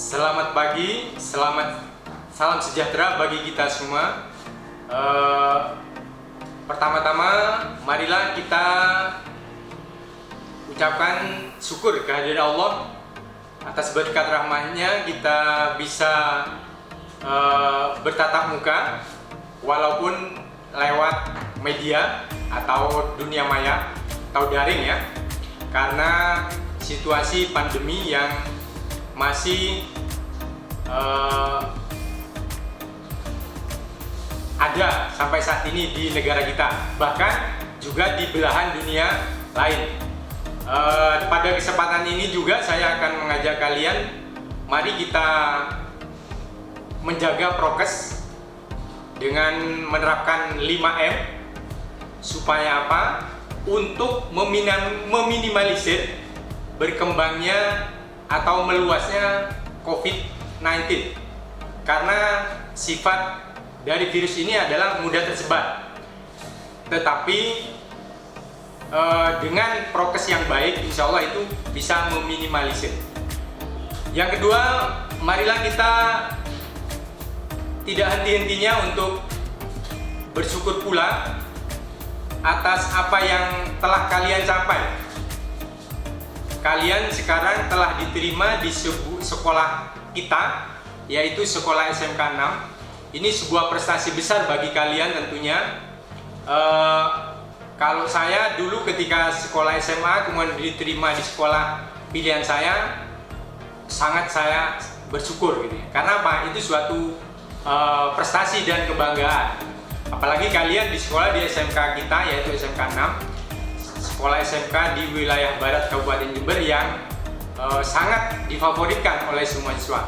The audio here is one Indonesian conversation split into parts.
Selamat pagi, salam sejahtera bagi kita semua. Pertama-tama, marilah kita ucapkan syukur kehadirat Allah atas berkat rahmatnya kita bisa bertatap muka walaupun lewat media atau dunia maya atau daring ya, karena situasi pandemi yang masih ada sampai saat ini di negara kita, bahkan juga di belahan dunia lain. Pada kesempatan ini juga saya akan mengajak kalian, mari kita menjaga prokes dengan menerapkan 5M. Supaya apa? Untuk meminimalisir berkembangnya atau meluasnya COVID-19, karena sifat dari virus ini adalah mudah tersebar. Tetapi dengan prokes yang baik, insya Allah itu bisa meminimalisir. Yang kedua, marilah kita tidak henti-hentinya untuk bersyukur pula atas apa yang telah kalian capai. Kalian sekarang telah diterima di sekolah kita, yaitu sekolah SMK 6. Ini sebuah prestasi besar bagi kalian tentunya. Kalau saya dulu ketika sekolah SMA kemudian diterima di sekolah pilihan saya, sangat saya bersyukur gitu ya. Karena apa? Itu suatu prestasi dan kebanggaan. Apalagi kalian di sekolah di SMK kita, yaitu SMK 6, sekolah SMK di wilayah barat Kabupaten Jember yang sangat difavoritkan oleh semua siswa.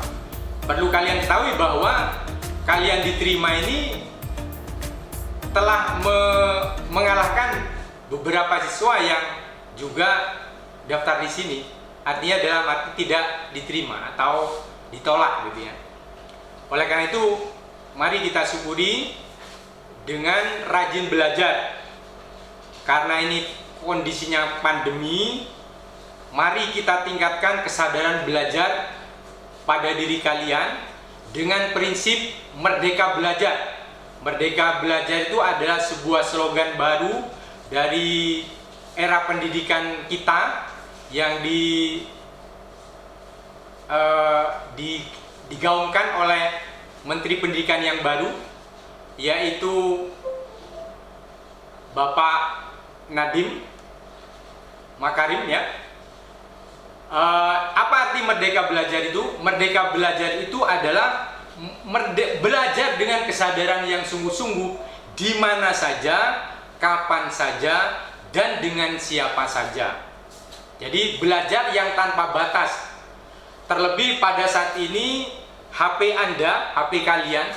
Perlu kalian ketahui bahwa kalian diterima ini telah mengalahkan beberapa siswa yang juga daftar di sini. Artinya dalam arti tidak diterima atau ditolak gitu ya. Oleh karena itu, mari kita syukuri dengan rajin belajar. Karena ini kondisinya pandemi, mari kita tingkatkan kesadaran belajar pada diri kalian dengan prinsip merdeka belajar. Merdeka belajar itu adalah sebuah slogan baru dari era pendidikan kita yang digaungkan oleh Menteri Pendidikan yang baru, yaitu Bapak Nadiem Makarim ya. Apa arti merdeka belajar itu? Merdeka belajar itu adalah belajar dengan kesadaran yang sungguh-sungguh di mana saja, kapan saja, dan dengan siapa saja. Jadi belajar yang tanpa batas. Terlebih pada saat ini HP Anda, HP kalian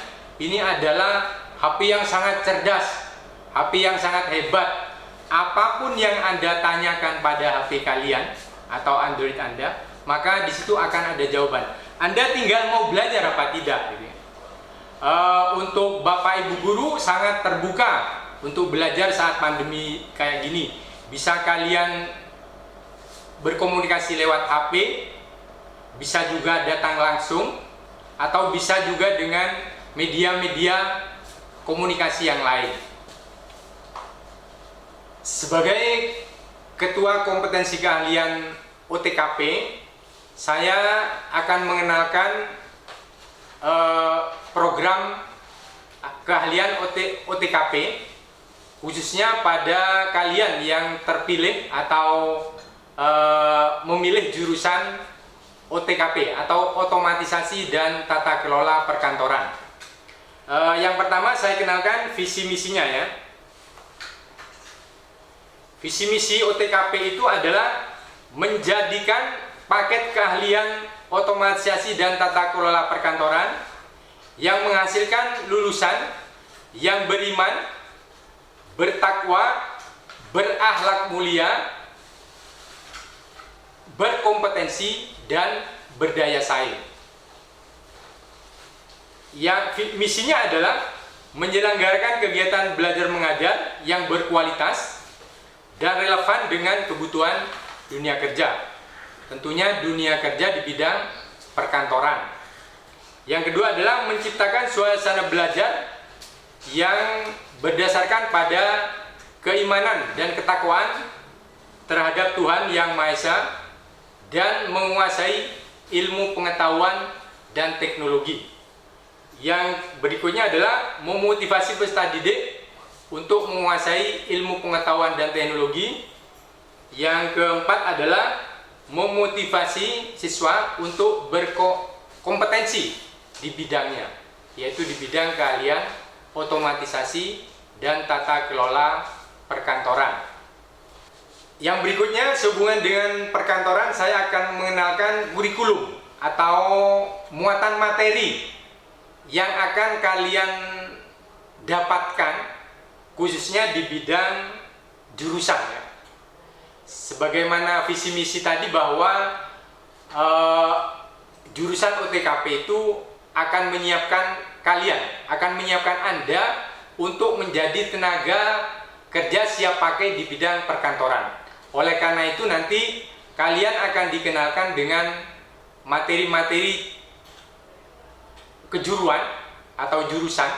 ini adalah HP yang sangat cerdas, HP yang sangat hebat. Apapun yang Anda tanyakan pada HP kalian atau Android Anda, maka di situ akan ada jawaban. Anda tinggal mau belajar apa tidak. Gitu. Untuk Bapak Ibu guru sangat terbuka untuk belajar saat pandemi kayak gini. Bisa kalian berkomunikasi lewat HP, bisa juga datang langsung, atau bisa juga dengan media-media komunikasi yang lain. Sebagai Ketua Kompetensi Keahlian OTKP, saya akan mengenalkan program keahlian OTKP khususnya pada kalian yang terpilih atau memilih jurusan OTKP atau Otomatisasi dan Tata Kelola Perkantoran. Yang pertama saya kenalkan visi misinya ya. Visi misi OTKP itu adalah menjadikan paket keahlian otomatisasi dan tata kelola perkantoran yang menghasilkan lulusan yang beriman, bertakwa, berakhlak mulia, berkompetensi, dan berdaya saing. Yang misinya adalah menyelenggarakan kegiatan belajar mengajar yang berkualitas dan relevan dengan kebutuhan dunia kerja. Tentunya dunia kerja di bidang perkantoran. Yang kedua adalah menciptakan suasana belajar yang berdasarkan pada keimanan dan ketakwaan terhadap Tuhan Yang Maha Esa dan menguasai ilmu pengetahuan dan teknologi. Yang berikutnya adalah memotivasi peserta didik untuk menguasai ilmu pengetahuan dan teknologi. Yang keempat adalah memotivasi siswa untuk berkompetensi di bidangnya, yaitu di bidang keahlian otomatisasi dan tata kelola perkantoran. Yang berikutnya sehubungan dengan perkantoran, saya akan mengenalkan kurikulum atau muatan materi yang akan kalian dapatkan khususnya di bidang jurusan ya. Sebagaimana visi misi tadi bahwa jurusan OTKP itu akan menyiapkan kalian, akan menyiapkan Anda untuk menjadi tenaga kerja siap pakai di bidang perkantoran. Oleh karena itu nanti kalian akan dikenalkan dengan materi-materi kejuruan atau jurusan,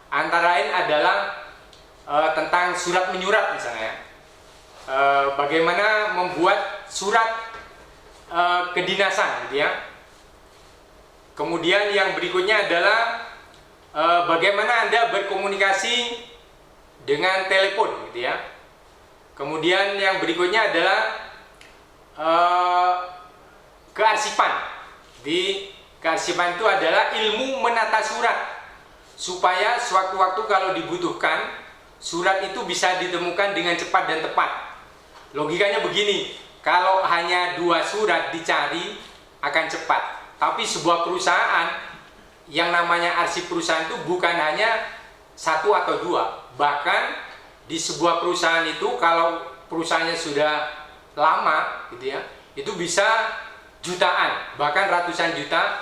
antara lain adalah tentang surat menyurat misalnya, bagaimana membuat surat kedinasan gitu ya. Kemudian yang berikutnya adalah bagaimana Anda berkomunikasi dengan telepon gitu ya. Kemudian yang berikutnya adalah kearsipan. Di kearsipan itu adalah ilmu menata surat supaya sewaktu-waktu kalau dibutuhkan surat itu bisa ditemukan dengan cepat dan tepat. Logikanya begini, kalau hanya 2 surat dicari akan cepat. Tapi sebuah perusahaan yang namanya arsip perusahaan itu bukan hanya 1 atau 2. Bahkan di sebuah perusahaan itu kalau perusahaannya sudah lama gitu ya, itu bisa jutaan, bahkan ratusan juta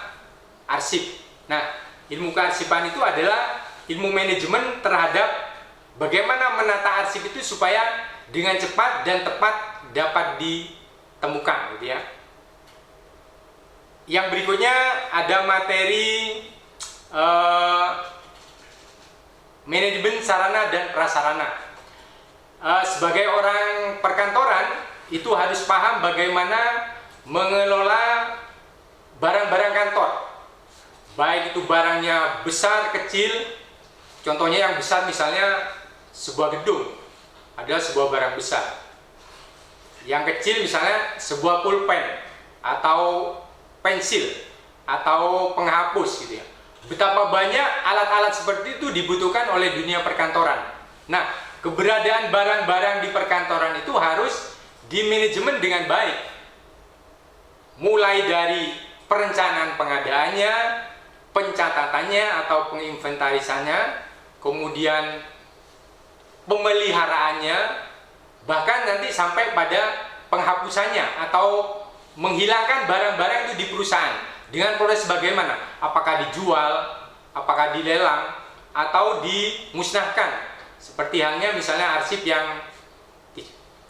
arsip. Nah, ilmu kearsipan itu adalah ilmu manajemen terhadap bagaimana menata arsip itu supaya dengan cepat dan tepat dapat ditemukan gitu ya. Yang berikutnya ada materi manajemen sarana dan prasarana. Sebagai orang perkantoran itu harus paham bagaimana mengelola barang-barang kantor. Baik itu barangnya besar, kecil. Contohnya yang besar misalnya sebuah gedung, adalah sebuah barang besar. Yang kecil misalnya sebuah pulpen atau pensil atau penghapus gitu ya. Betapa banyak alat-alat seperti itu dibutuhkan oleh dunia perkantoran. Nah, keberadaan barang-barang di perkantoran itu harus dimanajemen dengan baik. Mulai dari perencanaan pengadaannya, pencatatannya atau penginventarisannya, kemudian pemeliharaannya, bahkan nanti sampai pada penghapusannya atau menghilangkan barang-barang itu di perusahaan dengan proses bagaimana? Apakah dijual, apakah dilelang, atau dimusnahkan? Seperti halnya misalnya arsip yang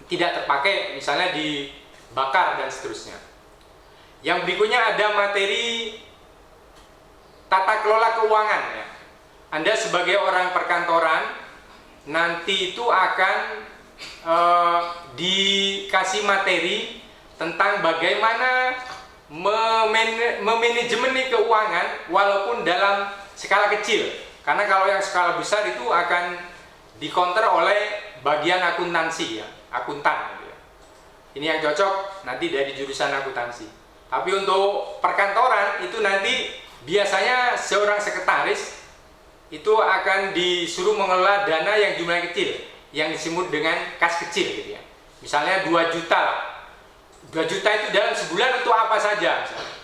tidak terpakai, misalnya dibakar dan seterusnya. Yang berikutnya ada materi tata kelola keuangan ya. Anda sebagai orang perkantoran nanti itu akan dikasih materi tentang bagaimana memanajemen keuangan walaupun dalam skala kecil. Karena kalau yang skala besar itu akan dikonter oleh bagian akuntansi ya, akuntan gitu ya. Ini yang cocok nanti dari jurusan akuntansi. Tapi untuk perkantoran itu nanti biasanya seorang sekretaris itu akan disuruh mengelola dana yang jumlahnya kecil, yang disebut dengan kas kecil gitu ya. Misalnya 2 juta lah. 2 juta itu dalam sebulan untuk apa saja? Misalnya.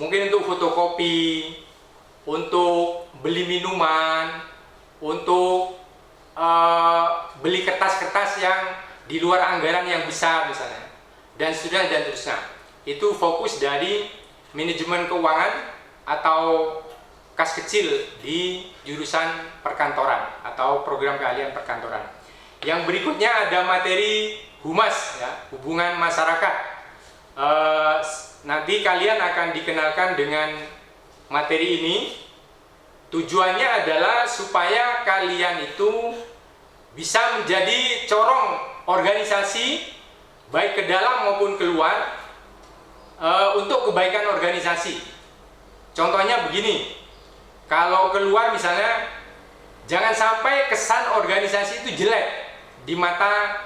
Mungkin untuk fotokopi, untuk beli minuman, untuk beli kertas-kertas yang di luar anggaran yang besar misalnya, dan seterusnya dan seterusnya. Itu fokus dari manajemen keuangan atau kas kecil di jurusan perkantoran atau program keahlian perkantoran. Yang berikutnya ada materi humas ya, hubungan masyarakat. nanti kalian akan dikenalkan dengan materi ini. Tujuannya adalah supaya kalian itu bisa menjadi corong organisasi, baik ke dalam maupun keluar, untuk kebaikan organisasi. Contohnya begini, kalau keluar misalnya, jangan sampai kesan organisasi itu jelek di mata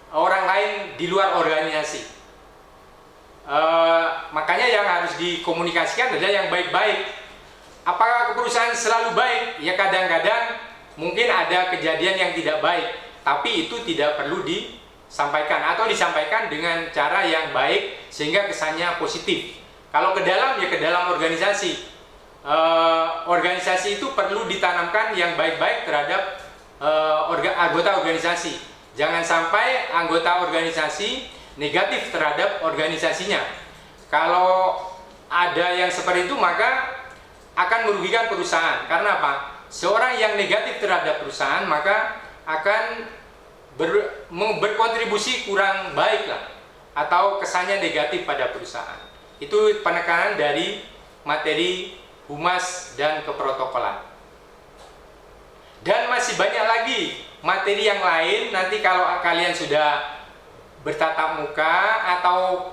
orang lain di luar organisasi. Makanya yang harus dikomunikasikan adalah yang baik-baik. Apakah perusahaan selalu baik? Ya kadang-kadang mungkin ada kejadian yang tidak baik, tapi itu tidak perlu disampaikan atau disampaikan dengan cara yang baik sehingga kesannya positif. Kalau ke dalam, ya ke dalam organisasi. Organisasi itu perlu ditanamkan yang baik-baik terhadap anggota organisasi. Jangan sampai anggota organisasi negatif terhadap organisasinya. Kalau ada yang seperti itu, maka akan merugikan perusahaan. Karena apa? Seorang yang negatif terhadap perusahaan maka akan berkontribusi kurang baik lah, atau kesannya negatif pada perusahaan. Itu penekanan dari materi humas dan keprotokolan. Dan masih banyak lagi materi yang lain. Nanti kalau kalian sudah bertatap muka atau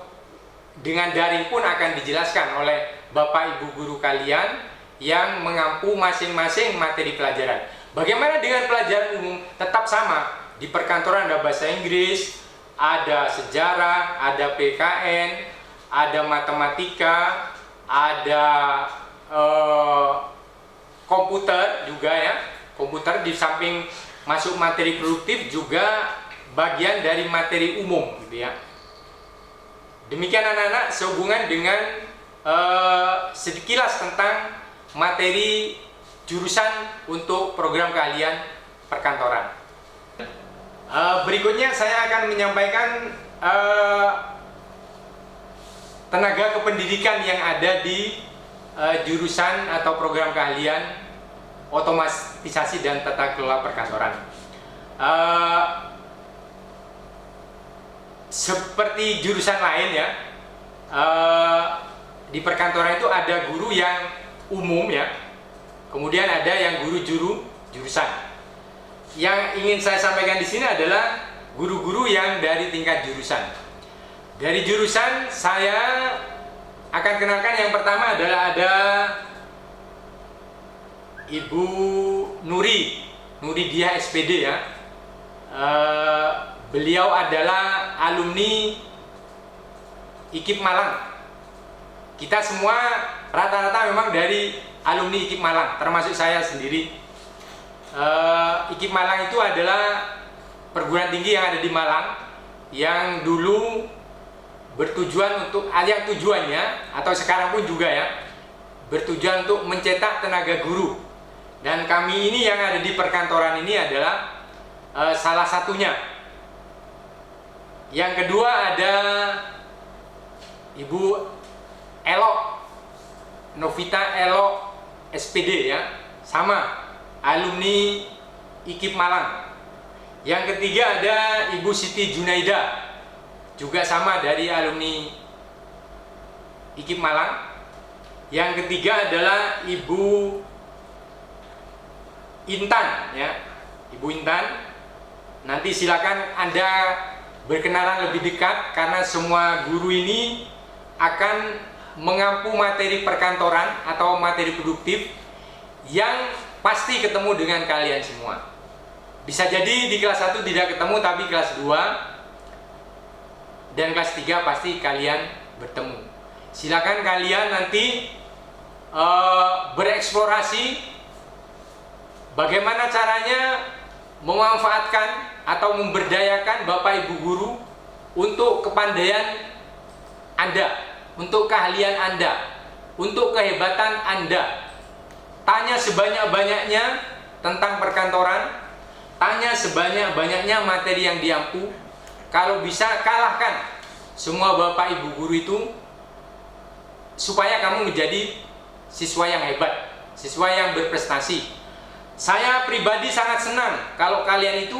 dengan daring pun akan dijelaskan oleh Bapak Ibu guru kalian yang mengampu masing-masing materi pelajaran. Bagaimana dengan pelajaran umum? Tetap sama. Di perkantoran ada bahasa Inggris, ada sejarah, ada PKN, ada matematika, ada komputer juga ya. Komputer di samping masuk materi produktif juga bagian dari materi umum gitu ya. Demikian anak-anak sehubungan dengan sekilas tentang materi jurusan untuk program keahlian perkantoran. Berikutnya saya akan menyampaikan tenaga kependidikan yang ada di jurusan atau program keahlian otomatisasi dan tata kelola perkantoran. Seperti jurusan lain ya, di perkantoran itu ada guru yang umum ya, kemudian ada yang guru jurusan. Yang ingin saya sampaikan di sini adalah guru-guru yang dari tingkat jurusan. Dari jurusan saya akan kenalkan yang pertama adalah ada Ibu Nuri Dia SPD ya. Beliau adalah alumni IKIP Malang. Kita semua rata-rata memang dari alumni IKIP Malang, termasuk saya sendiri. IKIP Malang itu adalah perguruan tinggi yang ada di Malang, yang dulu bertujuan untuk, yang tujuannya atau sekarang pun juga ya, bertujuan untuk mencetak tenaga guru. Dan kami ini yang ada di perkantoran ini adalah salah satunya. Yang kedua ada Ibu Elok, Novita Elok SPD ya, sama alumni IKIP Malang. Yang ketiga ada Ibu Siti Junaida, juga sama dari alumni IKIP Malang. Yang ketiga adalah Ibu Intan ya, Ibu Intan. Nanti silakan Anda berkenalan lebih dekat, karena semua guru ini akan mengampu materi perkantoran atau materi produktif yang pasti ketemu dengan kalian semua. Bisa jadi di kelas 1 tidak ketemu, tapi kelas 2 dan kelas 3 pasti kalian bertemu. Silakan kalian nanti bereksplorasi bagaimana caranya memanfaatkan atau memberdayakan Bapak Ibu guru untuk kepandaian Anda, untuk keahlian Anda, untuk kehebatan Anda. Tanya sebanyak-banyaknya tentang perkantoran, tanya sebanyak-banyaknya materi yang diampu. Kalau bisa, kalahkan semua Bapak Ibu guru itu supaya kamu menjadi siswa yang hebat, siswa yang berprestasi. Saya pribadi sangat senang kalau kalian itu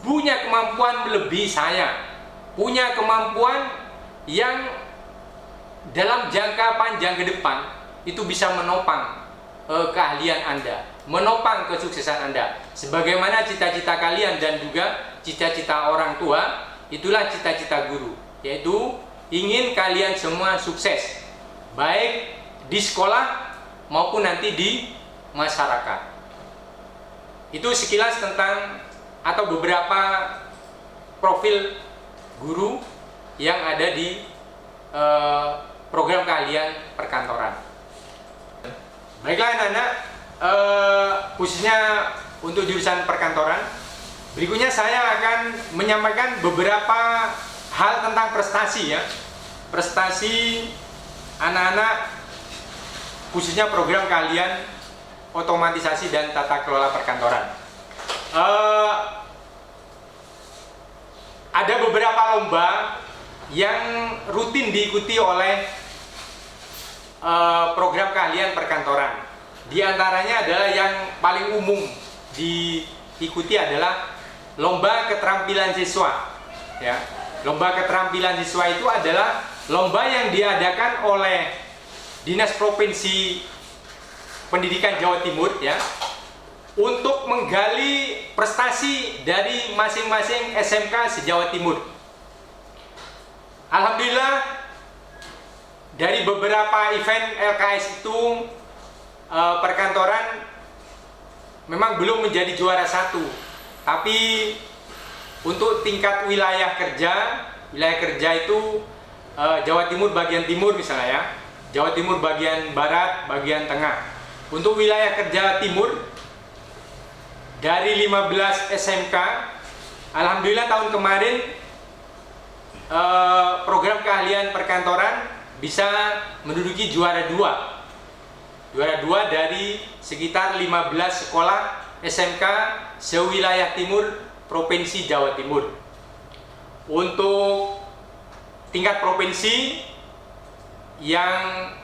punya kemampuan melebihi saya, punya kemampuan yang dalam jangka panjang ke depan itu bisa menopang keahlian Anda, menopang kesuksesan Anda. Sebagaimana cita-cita kalian dan juga cita-cita orang tua, itulah cita-cita guru, yaitu ingin kalian semua sukses, baik di sekolah maupun nanti di masyarakat. Itu sekilas tentang atau beberapa profil guru yang ada di program keahlian perkantoran. Baiklah anak-anak, khususnya untuk jurusan perkantoran, berikutnya saya akan menyampaikan beberapa hal tentang prestasi ya. Prestasi anak-anak khususnya program keahlian otomatisasi dan tata kelola perkantoran. Ada beberapa lomba yang rutin diikuti oleh program keahlian perkantoran. Di antaranya adalah yang paling umum diikuti adalah lomba keterampilan siswa. Ya, lomba keterampilan siswa itu adalah lomba yang diadakan oleh Dinas Provinsi Pendidikan Jawa Timur ya, untuk menggali prestasi dari masing-masing SMK se-Jawa Timur. Alhamdulillah, dari beberapa event LKS itu perkantoran memang belum menjadi juara satu, tapi untuk tingkat wilayah kerja itu Jawa Timur bagian timur misalnya ya, Jawa Timur bagian barat, bagian tengah. Untuk wilayah kerja timur, dari 15 SMK, alhamdulillah tahun kemarin program keahlian perkantoran bisa menduduki juara 2 dari sekitar 15 sekolah SMK sewilayah timur Provinsi Jawa Timur. Untuk tingkat provinsi yang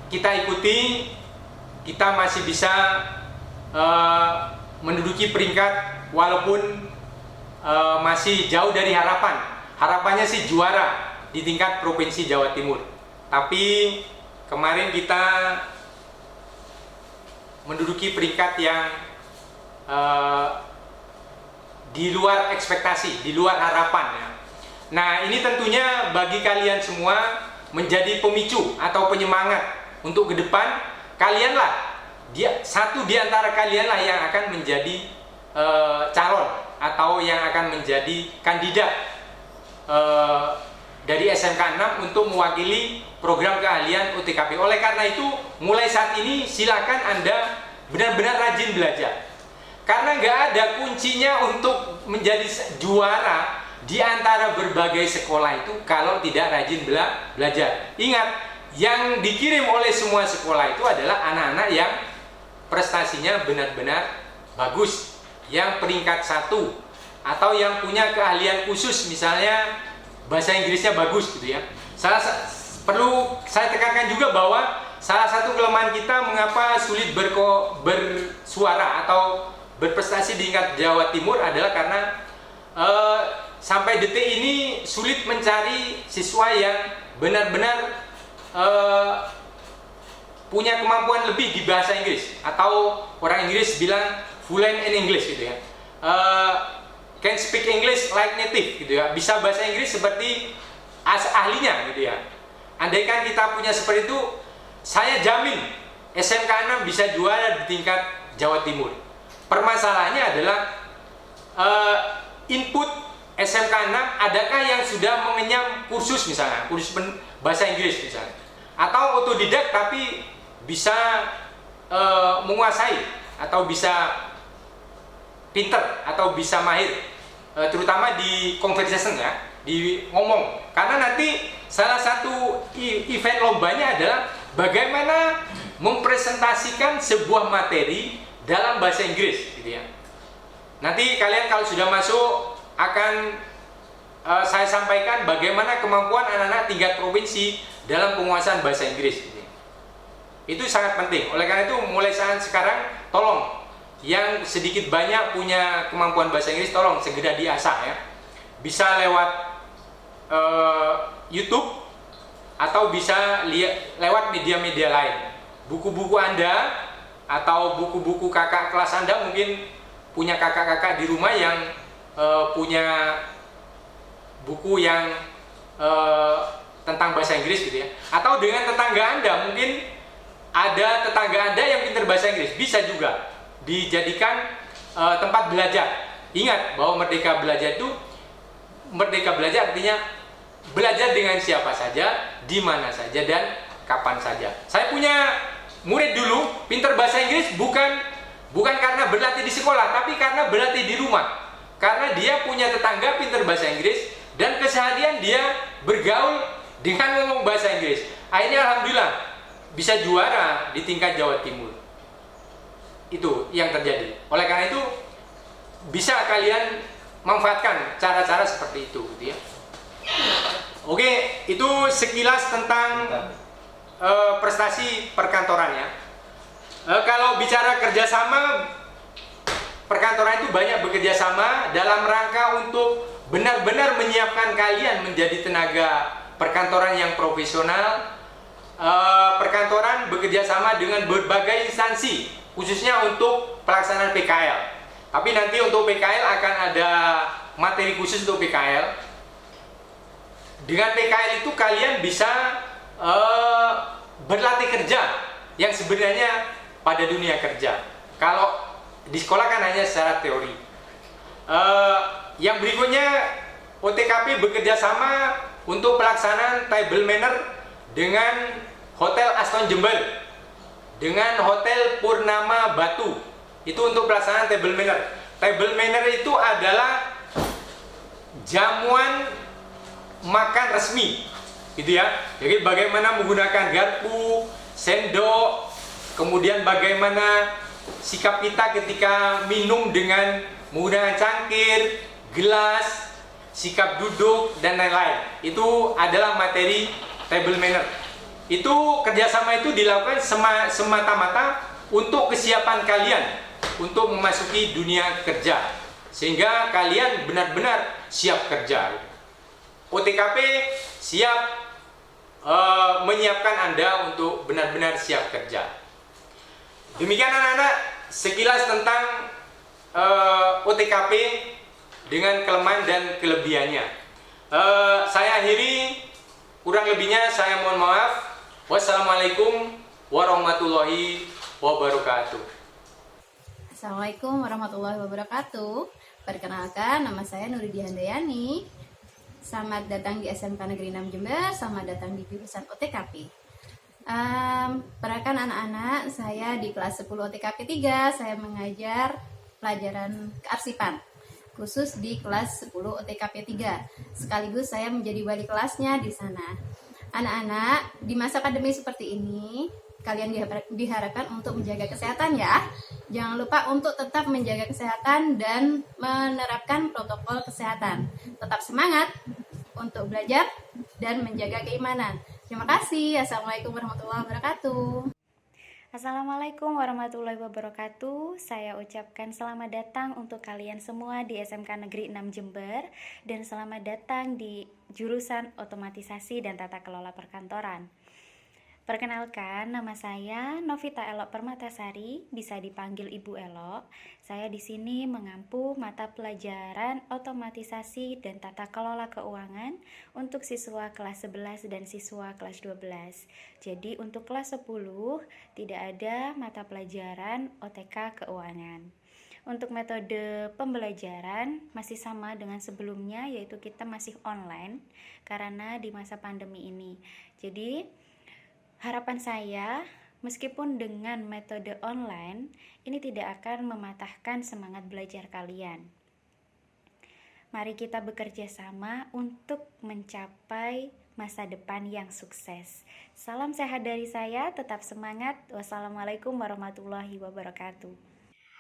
kita ikuti, kita masih bisa menduduki peringkat walaupun masih jauh dari harapan. Harapannya sih juara di tingkat Provinsi Jawa Timur. Tapi kemarin kita menduduki peringkat yang di luar ekspektasi, di luar harapan ya. Nah, ini tentunya bagi kalian semua menjadi pemicu atau penyemangat untuk ke depan. Kalianlah satu di antara kalianlah yang akan menjadi calon atau yang akan menjadi kandidat dari SMK 6 untuk mewakili program keahlian OTKP. Oleh karena itu, mulai saat ini silakan Anda benar-benar rajin belajar. Karena nggak ada kuncinya untuk menjadi juara di antara berbagai sekolah itu kalau tidak rajin belajar. Ingat, yang dikirim oleh semua sekolah itu adalah anak-anak yang prestasinya benar-benar bagus, yang peringkat 1, atau yang punya keahlian khusus, misalnya bahasa Inggrisnya bagus gitu ya. Perlu saya tekankan juga bahwa salah satu kelemahan kita mengapa sulit bersuara atau berprestasi di tingkat Jawa Timur adalah karena sampai detik ini sulit mencari siswa yang benar-benar punya kemampuan lebih di bahasa Inggris, atau orang Inggris bilang fluent in English gitu ya, can speak English like native gitu ya, bisa bahasa Inggris seperti ahlinya gitu ya. Andaikan kita punya seperti itu, saya jamin SMK 6 bisa juara di tingkat Jawa Timur. Permasalahannya adalah input SMK 6, adakah yang sudah mengenyam kursus misalnya, kursus bahasa Inggris misalnya, atau otodidak tapi bisa menguasai atau bisa pinter atau bisa mahir, terutama di conversation ya, di ngomong. Karena nanti salah satu event lombanya adalah bagaimana mempresentasikan sebuah materi dalam bahasa Inggris gitu ya. Nanti kalian kalau sudah masuk akan saya sampaikan bagaimana kemampuan anak-anak tingkat provinsi dalam penguasaan bahasa Inggris gitu. Itu sangat penting. Oleh karena itu mulai saat sekarang tolong yang sedikit banyak punya kemampuan bahasa Inggris tolong segera diasah ya. Bisa lewat YouTube atau bisa lihat lewat media-media lain. Buku-buku Anda atau buku-buku kakak kelas Anda, mungkin punya kakak-kakak di rumah yang punya buku yang tentang bahasa Inggris gitu ya. Atau dengan tetangga Anda, mungkin ada tetangga Anda yang pintar bahasa Inggris, bisa juga dijadikan tempat belajar. Ingat bahwa merdeka belajar artinya belajar dengan siapa saja, di mana saja, dan kapan saja. Saya punya murid dulu pintar bahasa Inggris bukan karena berlatih di sekolah, tapi karena berlatih di rumah. Karena dia punya tetangga pintar bahasa Inggris dan keseharian dia bergaul dengan ngomong bahasa Inggris. Akhirnya alhamdulillah bisa juara di tingkat Jawa Timur. Itu yang terjadi. Oleh karena itu bisa kalian manfaatkan cara-cara seperti itu gitu ya. Oke, itu sekilas tentang prestasi perkantoran ya. Kalau bicara kerjasama, perkantoran itu banyak bekerja sama dalam rangka untuk benar-benar menyiapkan kalian menjadi tenaga perkantoran yang profesional. Perkantoran bekerja sama dengan berbagai instansi, khususnya untuk pelaksanaan PKL. Tapi nanti untuk PKL akan ada materi khusus untuk PKL. Dengan PKL itu kalian bisa berlatih kerja yang sebenarnya pada dunia kerja. Kalau di sekolah kan hanya secara teori. Yang berikutnya, OTKP bekerja sama untuk pelaksanaan table manner dengan Hotel Aston Jember, dengan Hotel Purnama Batu. Itu untuk pelaksanaan table manner. Table manner itu adalah jamuan makan resmi, gitu ya. Jadi bagaimana menggunakan garpu, sendok, kemudian bagaimana sikap kita ketika minum dengan menggunakan cangkir, gelas, sikap duduk, dan lain-lain. Itu adalah materi table manner. Itu kerjasama itu dilakukan semata-mata untuk kesiapan kalian untuk memasuki dunia kerja, sehingga kalian benar-benar siap kerja. OTKP siap menyiapkan Anda untuk benar-benar siap kerja. Demikian anak-anak, sekilas tentang OTKP dengan kelemahan dan kelebihannya. Saya akhiri, kurang lebihnya saya mohon maaf. Wassalamualaikum warahmatullahi wabarakatuh. Assalamualaikum warahmatullahi wabarakatuh. Perkenalkan, nama saya Nuridia Handayani. Selamat datang di SMK Negeri 6 Jember. Selamat datang di jurusan OTKP. Perkenalkan anak-anak, saya di kelas 10 OTKP 3. Saya mengajar pelajaran kearsipan, khusus di kelas 10 OTKP 3. Sekaligus saya menjadi wali kelasnya di sana. Anak-anak, di masa pandemi seperti ini, kalian diharapkan untuk menjaga kesehatan ya. Jangan lupa untuk tetap menjaga kesehatan dan menerapkan protokol kesehatan. Tetap semangat untuk belajar dan menjaga keimanan. Terima kasih. Assalamualaikum warahmatullahi wabarakatuh. Assalamualaikum warahmatullahi wabarakatuh. Saya ucapkan selamat datang untuk kalian semua di SMK Negeri 6 Jember dan selamat datang di jurusan Otomatisasi dan Tata Kelola Perkantoran. Perkenalkan, nama saya Novita Elok Permatasari, bisa dipanggil Ibu Elok. Saya di sini mengampu mata pelajaran Otomatisasi dan Tata Kelola Keuangan untuk siswa kelas 11 dan siswa kelas 12. Jadi untuk kelas 10 tidak ada mata pelajaran OTK Keuangan. Untuk metode pembelajaran masih sama dengan sebelumnya, yaitu kita masih online karena di masa pandemi ini. Jadi harapan saya, meskipun dengan metode online, ini tidak akan mematahkan semangat belajar kalian. Mari kita bekerja sama untuk mencapai masa depan yang sukses. Salam sehat dari saya, tetap semangat. Wassalamualaikum warahmatullahi wabarakatuh.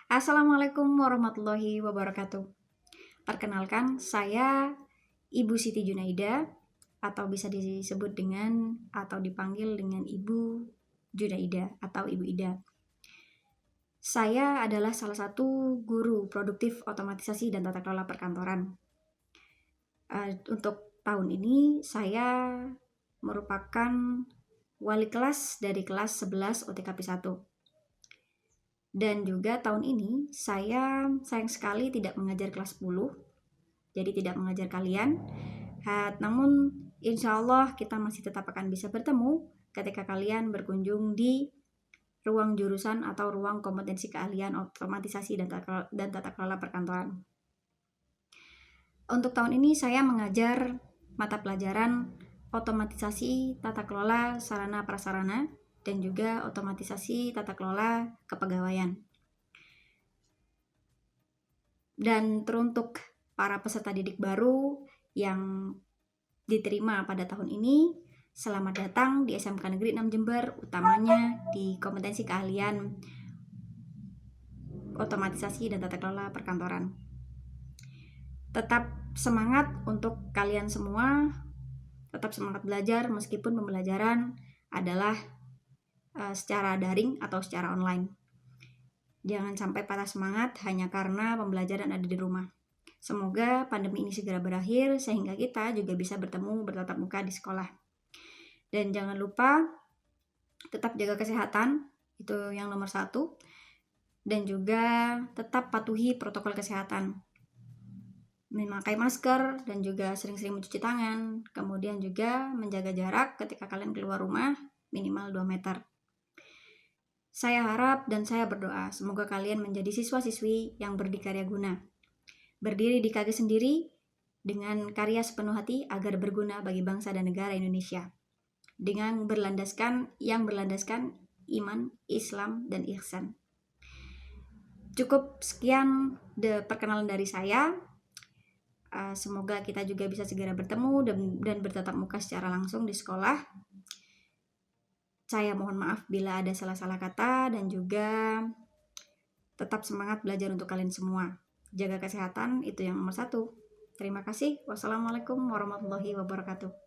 Assalamualaikum warahmatullahi wabarakatuh. Perkenalkan, saya Ibu Siti Junaida, atau bisa disebut dengan atau dipanggil dengan Ibu Junaida atau Ibu Ida. Saya adalah salah satu guru produktif otomatisasi dan tata kelola perkantoran. Untuk tahun ini saya merupakan wali kelas dari kelas 11 OTKP 1. Dan juga tahun ini saya sayang sekali tidak mengajar kelas 10, jadi tidak mengajar kalian. Namun insya Allah kita masih tetap akan bisa bertemu ketika kalian berkunjung di ruang jurusan atau ruang kompetensi keahlian otomatisasi dan tata kelola perkantoran. Untuk tahun ini saya mengajar mata pelajaran otomatisasi tata kelola sarana prasarana dan juga otomatisasi tata kelola kepegawaian. Dan teruntuk para peserta didik baru yang diterima pada tahun ini, selamat datang di SMK Negeri 6 Jember, utamanya di kompetensi keahlian otomatisasi dan tata kelola perkantoran. Tetap semangat untuk kalian semua, tetap semangat belajar meskipun pembelajaran adalah secara daring atau secara online. Jangan sampai patah semangat hanya karena pembelajaran ada di rumah. Semoga pandemi ini segera berakhir sehingga kita juga bisa bertemu bertatap muka di sekolah. Dan jangan lupa tetap jaga kesehatan, itu yang nomor 1. Dan juga tetap patuhi protokol kesehatan, memakai masker dan juga sering-sering mencuci tangan, kemudian juga menjaga jarak ketika kalian keluar rumah minimal 2 meter. Saya harap dan saya berdoa semoga kalian menjadi siswa-siswi yang berdikari guna, berdiri di kaki sendiri dengan karya sepenuh hati agar berguna bagi bangsa dan negara Indonesia, dengan berlandaskan iman, Islam, dan ihsan. Cukup sekian perkenalan dari saya. Semoga kita juga bisa segera bertemu dan bertatap muka secara langsung di sekolah. Saya mohon maaf bila ada salah-salah kata dan juga tetap semangat belajar untuk kalian semua. Jaga kesehatan, itu yang nomor 1. Terima kasih. Wassalamualaikum warahmatullahi wabarakatuh.